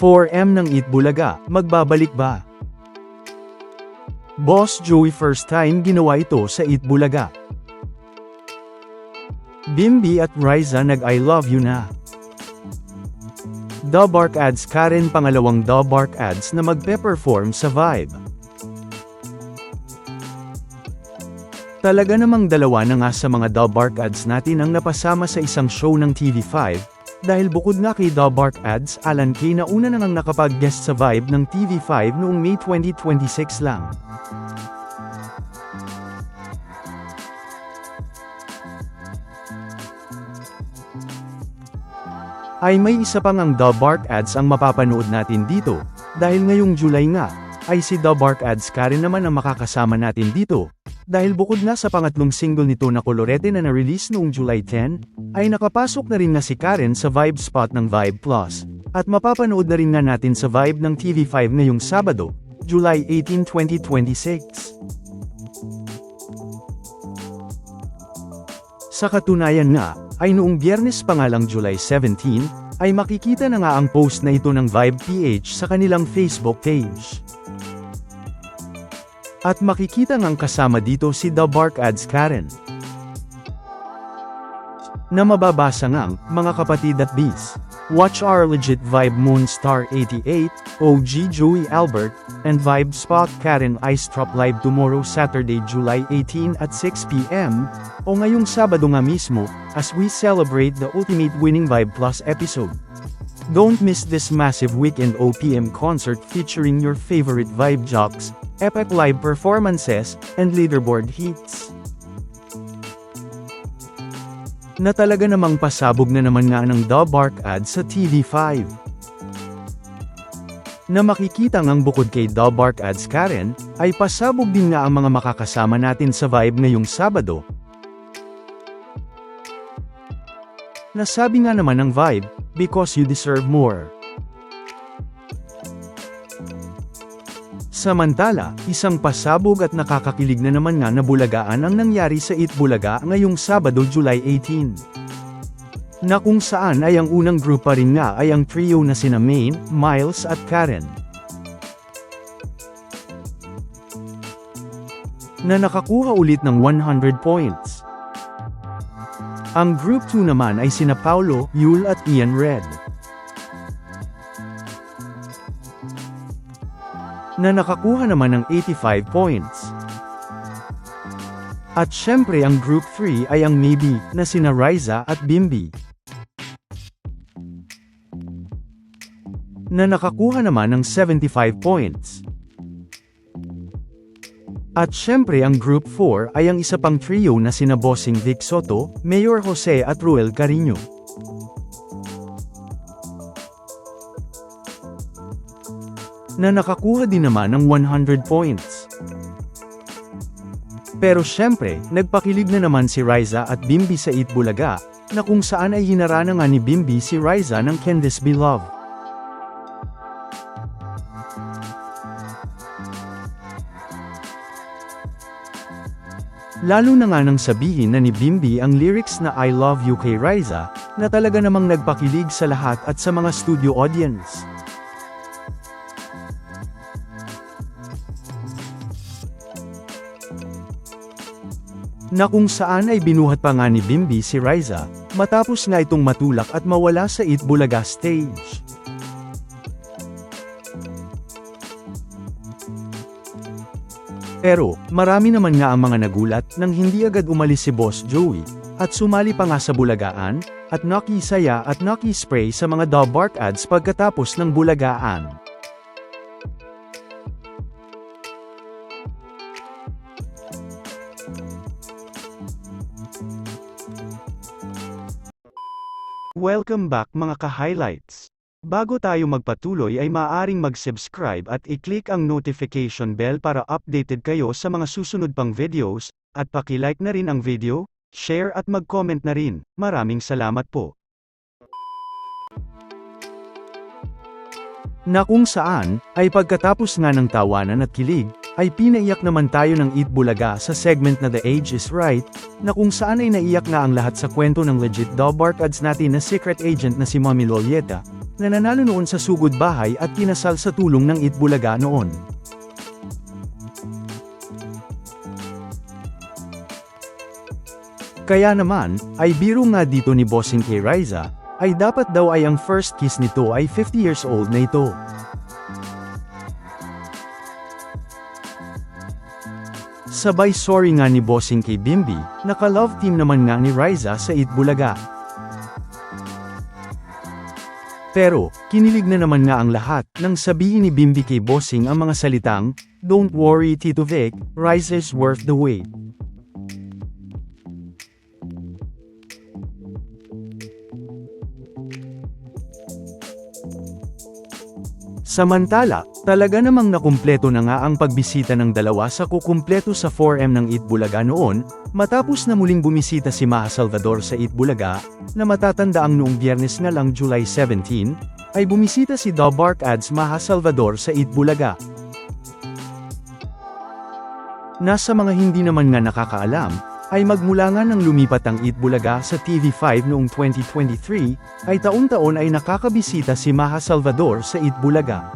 4M ng Eat Bulaga, magbabalik ba? Boss Joey first time ginawa ito sa Eat Bulaga. Bimby at Riza nag-I love you na. The Bark Ads Karen pangalawang The Bark Ads na magpe-perform sa Vibe. Talaga namang dalawa na nga sa mga The Bark Ads natin ang napasama sa isang show ng TV5, dahil bukod nga kay The Bark Ads, Alan Kay na una nang nakapag-guest sa Vibe ng TV5 noong May 2026 lang. Ay may isa pang ang The Bark Ads ang mapapanood natin dito, dahil ngayong July nga, ay si The Bark Ads Karen naman ang makakasama natin dito. Dahil bukod na sa pangatlong single nito na Kolorete na na-release noong July 10, ay nakapasok na rin na si Karen sa Vibe spot ng Vibe Plus, at mapapanood na rin nga natin sa Vibe ng TV5 ngayong Sabado, July 18, 2026. Sa katunayan nga, ay noong Biyernes pa nga lang July 17, ay makikita na nga ang post na ito ng Vibe PH sa kanilang Facebook page. At makikita ngang kasama dito si The Bark Ads Karen. Na mababasa ngang, mga kapatid at bis, watch our legit Vibe Moonstar 88, OG Joey Albert, and Vibe Spot Karen Ice Drop live tomorrow Saturday July 18 at 6 p.m, o ngayong Sabado nga mismo, as we celebrate the ultimate winning Vibe Plus episode. Don't miss this massive weekend OPM concert featuring your favorite Vibe jocks, epic live performances, and leaderboard hits. Na talaga namang pasabog na naman nga ng The Bark Ads sa TV5. Na makikita ngang bukod kay The Bark Ads Karen, ay pasabog din nga ang mga makakasama natin sa Vibe ngayong Sabado. Nasabi nga naman ng Vibe, because you deserve more. Samantala, isang pasabog at nakakakilig na naman nga na bulagaan ang nangyari sa Eat Bulaga ngayong Sabado July 18. Na kung saan ay ang unang group pa rin nga ay ang trio na sina Maine, Miles at Karen. Na nakakuha ulit ng 100 points. Ang Group 2 naman ay sina Paulo, Yul at Ian Red. Na nakakuha naman ng 85 points. At syempre ang Group 3 ay ang Maybe, na sina Riza at Bimby. Na nakakuha naman ng 75 points. At syempre ang Group 4 ay ang isa pang trio na sina Bossing Vic Soto, Mayor Jose at Ruel Carino. Na nakakuha din naman ng 100 points. Pero syempre, nagpakilig na naman si Riza at Bimby sa Eat Bulaga, na kung saan ay hinara na nga ni Bimby si Riza ng Can This Be Love. Lalo na nga nang sabihin na ni Bimby ang lyrics na I love you kay Riza, na talaga namang nagpakilig sa lahat at sa mga studio audience. Na kung saan ay binuhat pa nga ni Bimby si Riza, matapos nga itong matulak at mawala sa Eat Bulaga stage. Pero, marami naman nga ang mga nagulat nang hindi agad umalis si Boss Joey, at sumali pa nga sa bulagaan, at nakisaya at nakispray sa mga The Bark Ads pagkatapos ng bulagaan. Welcome back mga ka-highlights! Bago tayo magpatuloy ay maaaring mag-subscribe at i-click ang notification bell para updated kayo sa mga susunod pang videos, at paki-like na rin ang video, share at mag-comment na rin. Maraming salamat po. Na kung saan, ay pagkatapos nga ng tawanan at kilig, ay pinaiyak naman tayo ng Eat Bulaga sa segment na The Age is Right, na kung saan ay naiyak nga ang lahat sa kwento ng legit The Bark Ads natin na secret agent na si Mommy Lolieta, na nanalo noon sa sugod bahay at kinasal sa tulong ng Itbulaga noon. Kaya naman, ay biro nga dito ni Bossing kay Riza, ay dapat daw ay ang first kiss nito ay 50 years old na ito. Sabay sorry nga ni Bossing kay Bimbi, naka-love team naman nga ni Riza sa Itbulaga. Pero, kinilig na naman nga ang lahat, nang sabihin ni Bimbi kay Bossing ang mga salitang, "Don't worry Tito Vic, Riza's worth the wait." Samantala, talaga namang nakumpleto na nga ang pagbisita ng dalawa sa kukumpleto sa 4M ng Itbulaga noon, matapos na muling bumisita si Maha Salvador sa Itbulaga, na matatandaang noong Biyernes nga lang July 17, ay bumisita si The Bark Ads Maha Salvador sa Itbulaga. Nasa mga hindi naman nga nakakaalam, ay magmula nga nang lumipat ang Itbulaga sa TV5 noong 2023, ay taon-taon ay nakakabisita si Maha Salvador sa Itbulaga.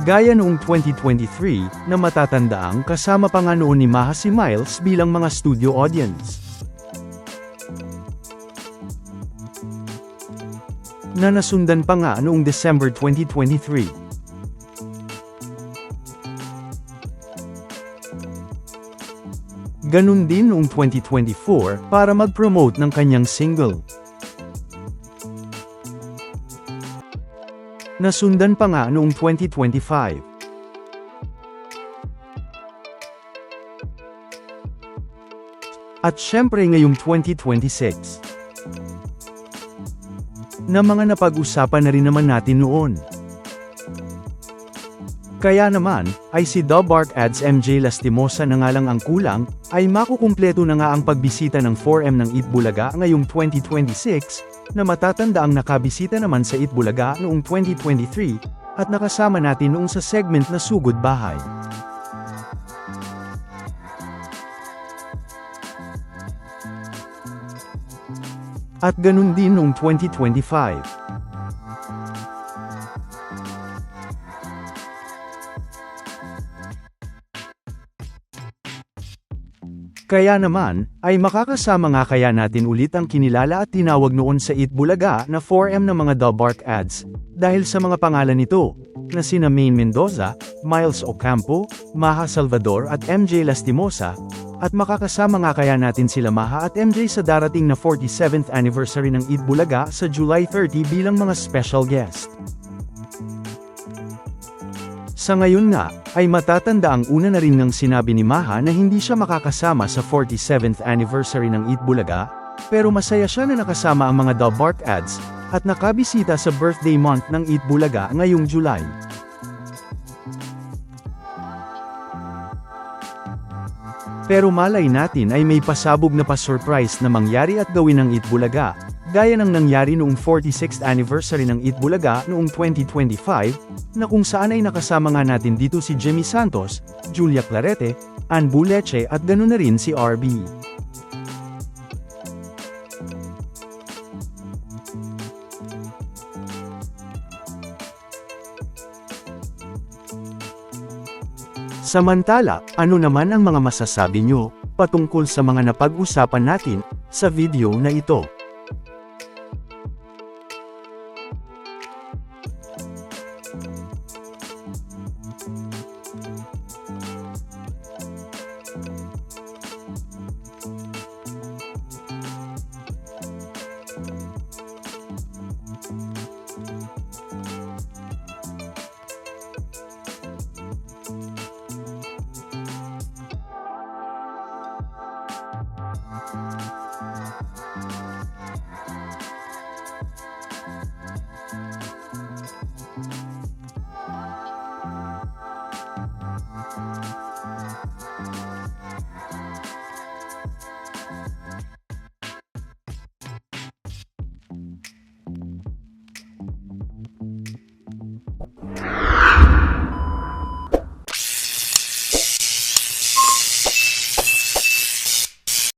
Gaya noong 2023, na matatandaang kasama pa nga noon ni Maha si Miles bilang mga studio audience. Na nasundan pa nga noong December 2023. Ganun din noong 2024, para mag-promote ng kanyang single. Nasundan pa nga noong 2025. At syempre ngayong 2026. Na mga napag-usapan na rin naman natin noon. Kaya naman, ay si The Bark Ads MJ Lastimosa na nga lang ang kulang, ay makukumpleto na nga ang pagbisita ng 4M ng Itbulaga ngayong 2026, na matatandaang nakabisita naman sa Itbulaga noong 2023, at nakasama natin noong sa segment na Sugod Bahay. At ganun din noong 2025. Kaya naman, ay makakasama nga kaya natin ulit ang kinilala at tinawag noon sa Itbulaga na 4M na mga The Bark Ads, dahil sa mga pangalan nito, na sina Maine Mendoza, Miles Ocampo, Maha Salvador at MJ Lastimosa, at makakasama nga kaya natin sila Maha at MJ sa darating na 47th anniversary ng Itbulaga sa July 30 bilang mga special guest. Sa ngayon nga, ay matatanda ang una na rin ng sinabi ni Maha na hindi siya makakasama sa 47th anniversary ng Itbulaga, pero masaya siya na nakasama ang mga The Bark Ads, at nakabisita sa birthday month ng Itbulaga ngayong July. Pero malay natin ay may pasabog na pa-surprise na mangyari at gawin ng Itbulaga, gaya ng nangyari noong 46th anniversary ng Itbulaga noong 2025, na kung saan ay nakasama nga natin dito si Jimmy Santos, Julia Clarete, Ann Buleche at ganoon na rin si RB. Samantala, ano naman ang mga masasabi nyo patungkol sa mga napag-usapan natin sa video na ito?